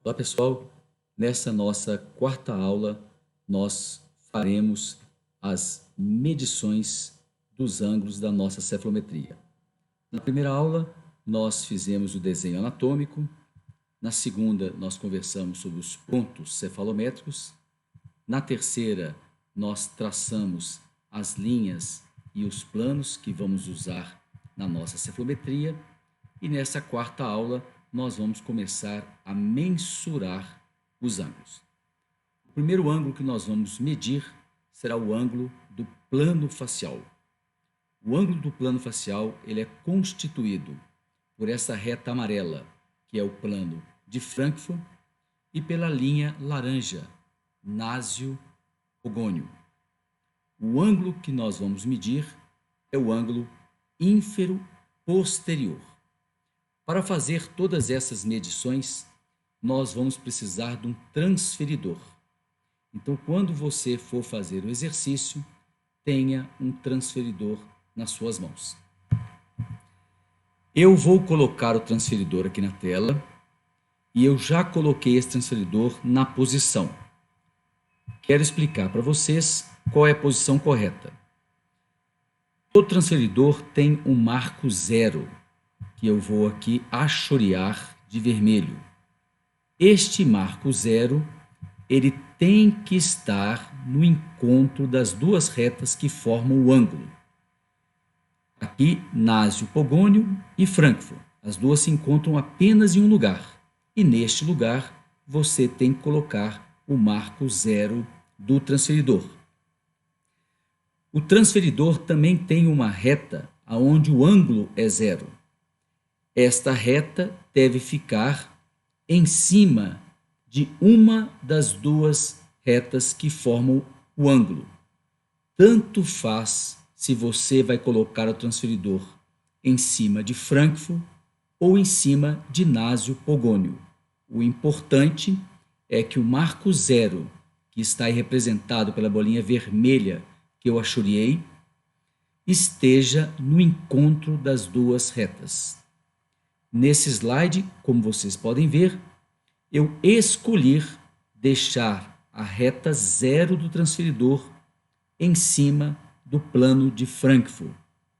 Olá pessoal, nessa nossa quarta aula nós faremos as medições dos ângulos da nossa cefulometria. Na primeira aula nós fizemos o desenho anatômico, na segunda nós conversamos sobre os pontos cefalométricos, na terceira nós traçamos as linhas e os planos que vamos usar na nossa cefulometria e nessa quarta aula nós vamos começar a mensurar os ângulos. O primeiro ângulo que nós vamos medir será o ângulo do plano facial. O ângulo do plano facial ele é constituído por essa reta amarela, que é o plano de Frankfurt, e pela linha laranja, násio-pogônio. O ângulo que nós vamos medir é o ângulo ínfero-posterior. Para fazer todas essas medições, nós vamos precisar de um transferidor. Então, quando você for fazer o exercício, tenha um transferidor nas suas mãos. Eu vou colocar o transferidor aqui na tela e eu já coloquei esse transferidor na posição. Quero explicar para vocês qual é a posição correta. O transferidor tem um marco zero, que eu vou aqui achorear de vermelho. Este marco zero, ele tem que estar no encontro das duas retas que formam o ângulo. Aqui, násio-pogônio e Frankfurt. As duas se encontram apenas em um lugar. E neste lugar, você tem que colocar o marco zero do transferidor. O transferidor também tem uma reta onde o ângulo é zero. Esta reta deve ficar em cima de uma das duas retas que formam o ângulo. Tanto faz se você vai colocar o transferidor em cima de Frankfurt ou em cima de násio-pogônio. O importante é que o marco zero, que está aí representado pela bolinha vermelha que eu achoreei, esteja no encontro das duas retas. Nesse slide, como vocês podem ver, eu escolhi deixar a reta zero do transferidor em cima do plano de Frankfurt,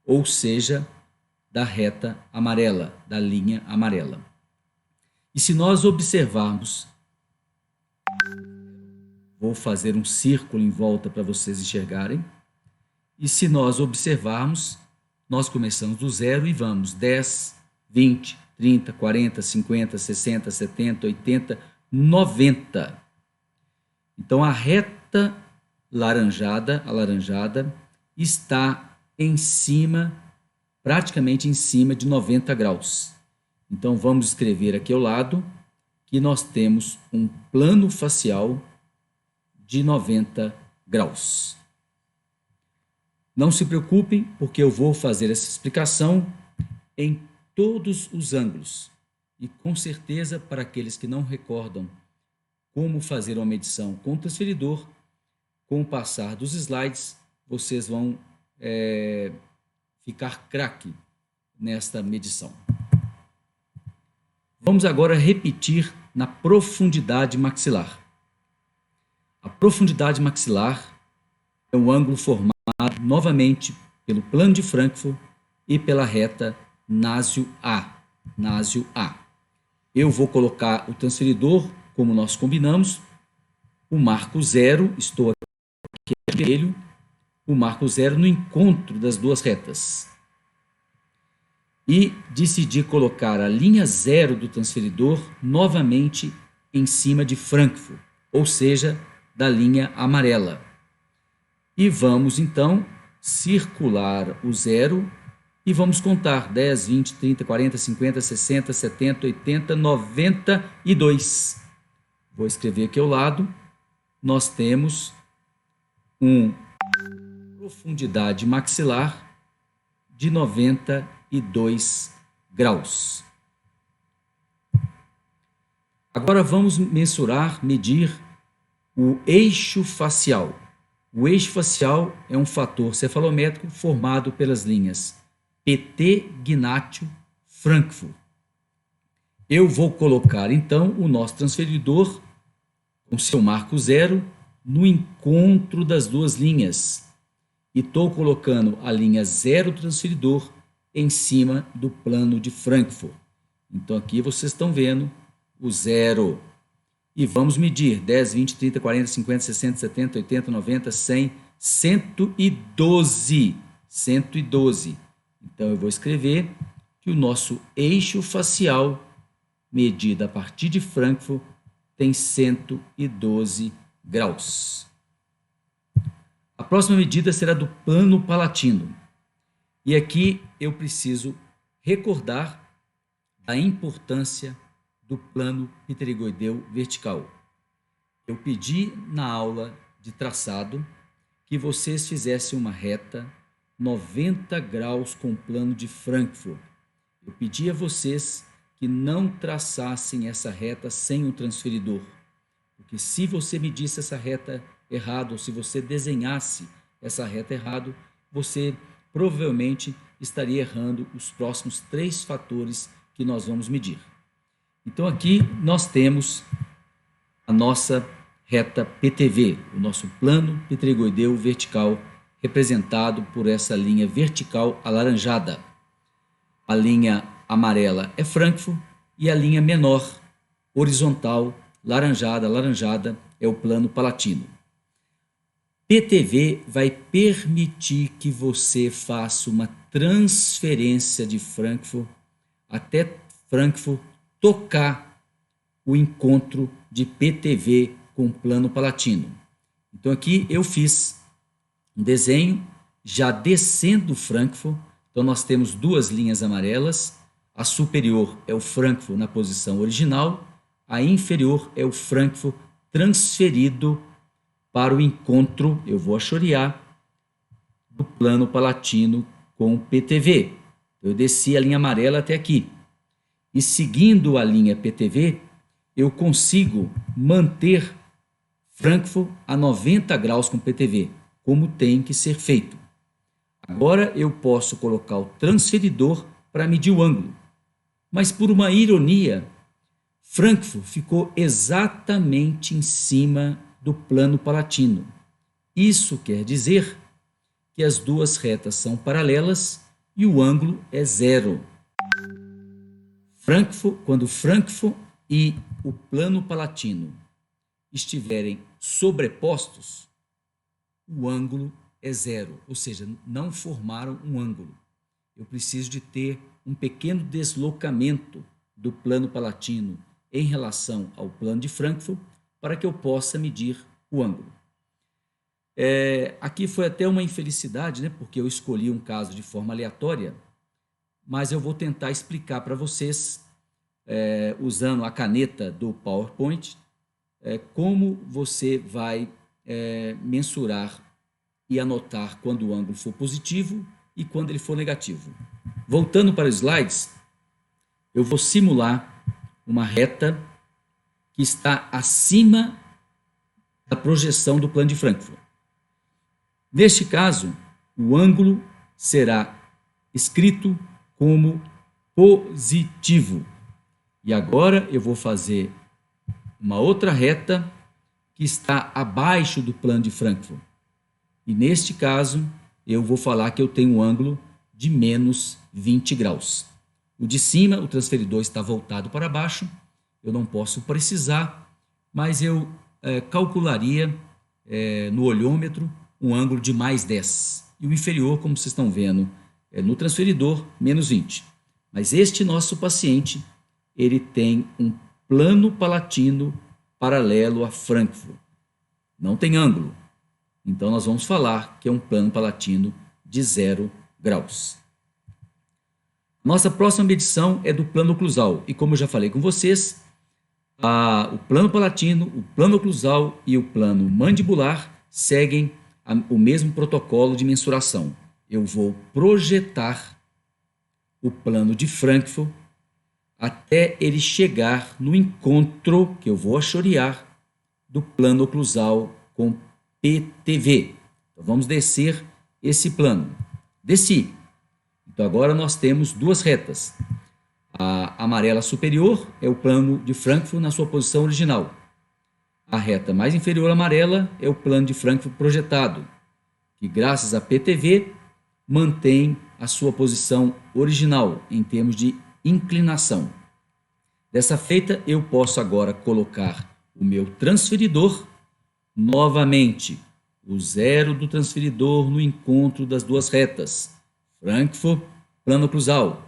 ou seja, da reta amarela, da linha amarela. E se nós observarmos, vou fazer um círculo em volta para vocês enxergarem, e se nós observarmos, nós começamos do zero e vamos 10, 20, 30, 40, 50, 60, 70, 80, 90. Então, a reta alaranjada, está em cima, praticamente em cima de 90 graus. Então, vamos escrever aqui ao lado que nós temos um plano facial de 90 graus. Não se preocupem, porque eu vou fazer essa explicação em todos os ângulos. E com certeza, para aqueles que não recordam como fazer uma medição com transferidor, com o passar dos slides, vocês vão ficar craque nesta medição. Vamos agora repetir na profundidade maxilar. A profundidade maxilar é um ângulo formado novamente pelo plano de Frankfurt e pela reta násio-A. Eu vou colocar o transferidor, como nós combinamos, o marco zero, estou aqui vermelho, o marco zero no encontro das duas retas. E decidi colocar a linha zero do transferidor novamente em cima de Frankfurt, ou seja, da linha amarela. E vamos então circular o zero e vamos contar 10, 20, 30, 40, 50, 60, 70, 80, 92. Vou escrever aqui ao lado. Nós temos uma profundidade maxilar de 92 graus. Agora vamos medir o eixo facial. O eixo facial é um fator cefalométrico formado pelas linhas PT, Gnátio, Frankfurt. eu vou colocar, então, o nosso transferidor com seu marco zero no encontro das duas linhas. E estou colocando a linha zero do transferidor em cima do plano de Frankfurt. Então, aqui vocês estão vendo o zero. E vamos medir 10, 20, 30, 40, 50, 60, 70, 80, 90, 100, 112. 112. Então, eu vou escrever que o nosso eixo facial, medido a partir de Frankfurt, tem 112 graus. A próxima medida será do plano palatino. E aqui eu preciso recordar a importância do plano pterigoideu vertical. Eu pedi na aula de traçado que vocês fizessem uma reta 90 graus com o plano de Frankfurt. Eu pedi a vocês que não traçassem essa reta sem o transferidor, porque se você medisse essa reta errado, ou se você desenhasse essa reta errado, você provavelmente estaria errando os próximos 3 fatores que nós vamos medir. Então aqui nós temos a nossa reta PTV, o nosso plano pterigoideu vertical, representado por essa linha vertical alaranjada. A linha amarela é Frankfurt e a linha menor, horizontal, laranjada, é o plano palatino. PTV vai permitir que você faça uma transferência de Frankfurt até Frankfurt tocar o encontro de PTV com o plano palatino. Então aqui eu fiz um desenho já descendo Frankfurt. Então nós temos 2 linhas amarelas, a superior é o Frankfurt na posição original, a inferior é o Frankfurt transferido para o encontro, eu vou achorear, do plano palatino com o PTV. Eu desci a linha amarela até aqui. E seguindo a linha PTV, eu consigo manter Frankfurt a 90 graus com PTV, como tem que ser feito. Agora eu posso colocar o transferidor para medir o ângulo. Mas por uma ironia, Frankfurt ficou exatamente em cima do plano palatino. Isso quer dizer que as 2 retas são paralelas e o ângulo é zero. Quando Frankfurt e o plano palatino estiverem sobrepostos, o ângulo é zero, ou seja, não formaram um ângulo. Eu preciso de ter um pequeno deslocamento do plano palatino em relação ao plano de Frankfurt para que eu possa medir o ângulo. Aqui foi até uma infelicidade, né? Porque eu escolhi um caso de forma aleatória, mas eu vou tentar explicar para vocês, usando a caneta do PowerPoint, como você vai mensurar e anotar quando o ângulo for positivo e quando ele for negativo. Voltando para os slides, eu vou simular uma reta que está acima da projeção do plano de Frankfurt. Neste caso, o ângulo será escrito como positivo. E agora eu vou fazer uma outra reta que está abaixo do plano de Frankfurt. E neste caso, eu vou falar que eu tenho um ângulo de menos 20 graus. O de cima, o transferidor está voltado para baixo, eu não posso precisar, mas eu calcularia no olhômetro um ângulo de mais 10. E o inferior, como vocês estão vendo, no transferidor, menos 20. Mas este nosso paciente, ele tem um plano palatino paralelo a Frankfurt. Não tem ângulo. Então, nós vamos falar que é um plano palatino de 0 graus. Nossa próxima medição é do plano oclusal. E como eu já falei com vocês, o plano palatino, o plano oclusal e o plano mandibular seguem o mesmo protocolo de mensuração. Eu vou projetar o plano de Frankfurt até ele chegar no encontro, que eu vou achorear, do plano oclusal com PTV. Então, vamos descer esse plano. Desci. Então, agora nós temos 2 retas. A amarela superior é o plano de Frankfurt na sua posição original. A reta mais inferior à amarela é o plano de Frankfurt projetado, que graças à PTV mantém a sua posição original em termos de inclinação. Dessa feita, eu posso agora colocar o meu transferidor novamente, o zero do transferidor no encontro das duas retas, Frankfurt, plano cruzal.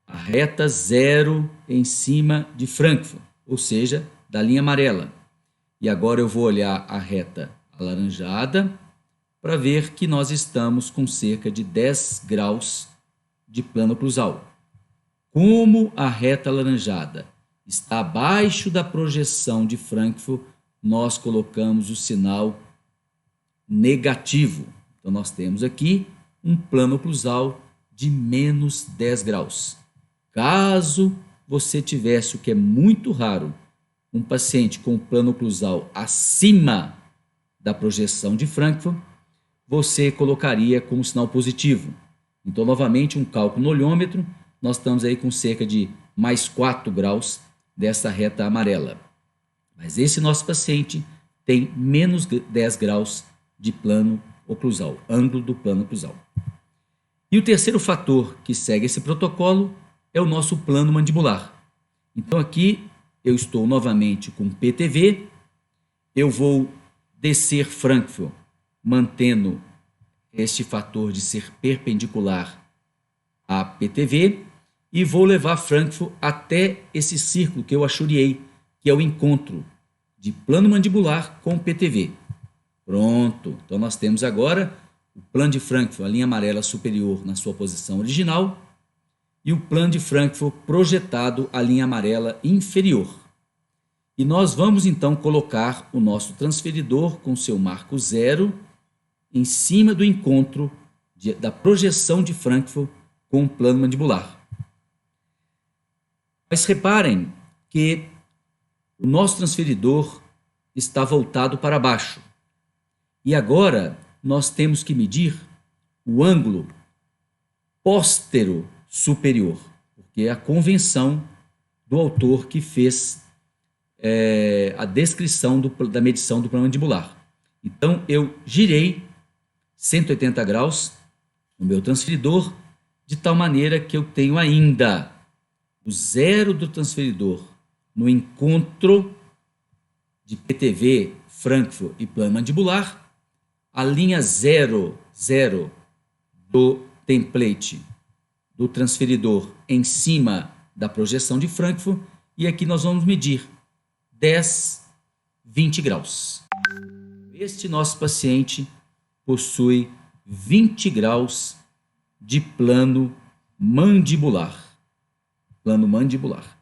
A reta zero em cima de Frankfurt, ou seja, da linha amarela. E agora eu vou olhar a reta alaranjada para ver que nós estamos com cerca de 10 graus de plano cruzal. Como a reta alaranjada está abaixo da projeção de Frankfurt, nós colocamos o sinal negativo. Então, nós temos aqui um plano cruzal de menos 10 graus. Caso você tivesse, o que é muito raro, um paciente com plano cruzal acima da projeção de Frankfurt, você colocaria como sinal positivo. Então, novamente, um cálculo no olhômetro, nós estamos aí com cerca de mais 4 graus dessa reta amarela. Mas esse nosso paciente tem menos 10 graus de plano oclusal, ângulo do plano oclusal. E o terceiro fator que segue esse protocolo é o nosso plano mandibular. Então aqui eu estou novamente com PTV, eu vou descer Frankfurt, mantendo este fator de ser perpendicular à PTV, e vou levar Frankfurt até esse círculo que eu achuriei, que é o encontro de plano mandibular com PTV. Pronto, então nós temos agora o plano de Frankfurt, a linha amarela superior na sua posição original, e o plano de Frankfurt projetado, a linha amarela inferior. E nós vamos então colocar o nosso transferidor com seu marco zero em cima do encontro da projeção de Frankfurt com o plano mandibular. Mas reparem que o nosso transferidor está voltado para baixo. E agora nós temos que medir o ângulo póstero superior, porque é a convenção do autor que fez a descrição da medição do plano mandibular. Então, eu girei 180 graus no meu transferidor, de tal maneira que eu tenho ainda o zero do transferidor no encontro de PTV, Frankfurt e plano mandibular, a linha 0, 0 do template do transferidor em cima da projeção de Frankfurt, e aqui nós vamos medir 10, 20 graus. Este nosso paciente possui 20 graus de plano mandibular. Plano mandibular.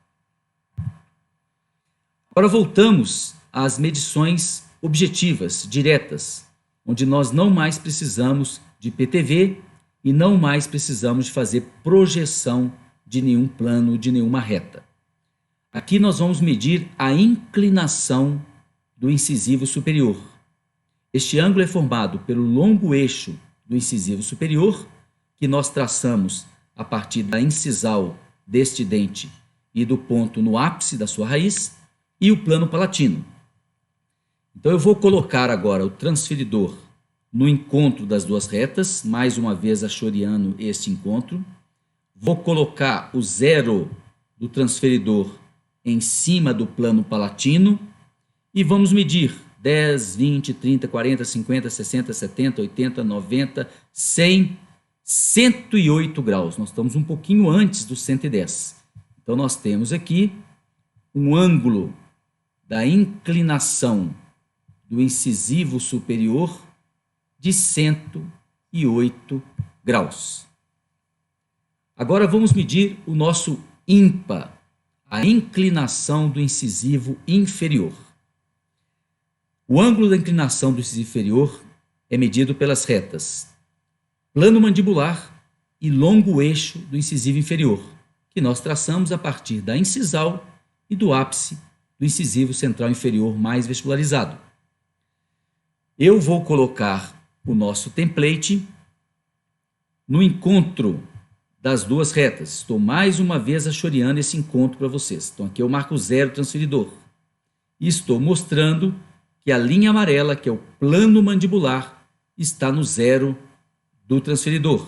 Agora voltamos às medições objetivas, diretas, onde nós não mais precisamos de PTV e não mais precisamos de fazer projeção de nenhum plano, de nenhuma reta. Aqui nós vamos medir a inclinação do incisivo superior. Este ângulo é formado pelo longo eixo do incisivo superior, que nós traçamos a partir da incisal deste dente e do ponto no ápice da sua raiz, e o plano palatino. Então eu vou colocar agora o transferidor no encontro das duas retas, mais uma vez achoriando este encontro. Vou colocar o zero do transferidor em cima do plano palatino e vamos medir 10, 20, 30, 40, 50, 60, 70, 80, 90, 100, 108 graus. Nós estamos um pouquinho antes do 110. Então nós temos aqui um ângulo da inclinação do incisivo superior de 108 graus. Agora vamos medir o nosso ímpar, a inclinação do incisivo inferior. O ângulo da inclinação do incisivo inferior é medido pelas retas plano mandibular e longo eixo do incisivo inferior, que nós traçamos a partir da incisal e do ápice do incisivo central inferior mais vestibularizado. Eu vou colocar o nosso template no encontro das duas retas. Estou mais uma vez achoreando esse encontro para vocês. Então aqui eu marco 0 transferidor. E estou mostrando que a linha amarela, que é o plano mandibular, está no 0 do transferidor.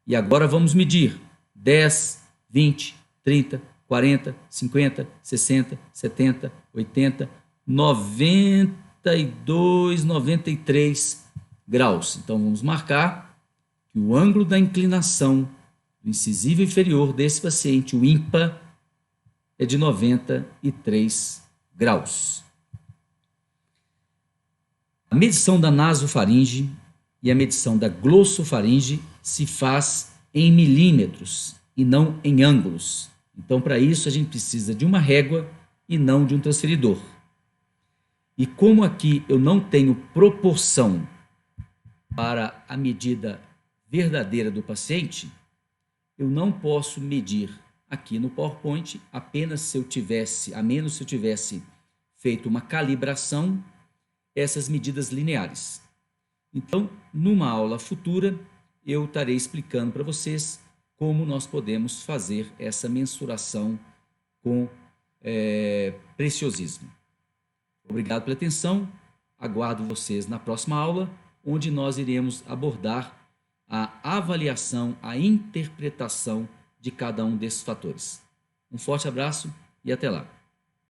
E agora vamos medir 10, 20, 30, 40, 50, 60, 70, 80, 92, 93 graus. Então vamos marcar que o ângulo da inclinação do incisivo inferior desse paciente, o ímpar, é de 93 graus. A medição da nasofaringe e a medição da glossofaringe se faz em milímetros e não em ângulos. Então, para isso, a gente precisa de uma régua e não de um transferidor. E como aqui eu não tenho proporção para a medida verdadeira do paciente, eu não posso medir aqui no PowerPoint, a menos se eu tivesse feito uma calibração, essas medidas lineares. Então, numa aula futura, eu estarei explicando para vocês como nós podemos fazer essa mensuração com preciosismo. Obrigado pela atenção, aguardo vocês na próxima aula, onde nós iremos abordar a avaliação, a interpretação de cada um desses fatores. Um forte abraço e até lá.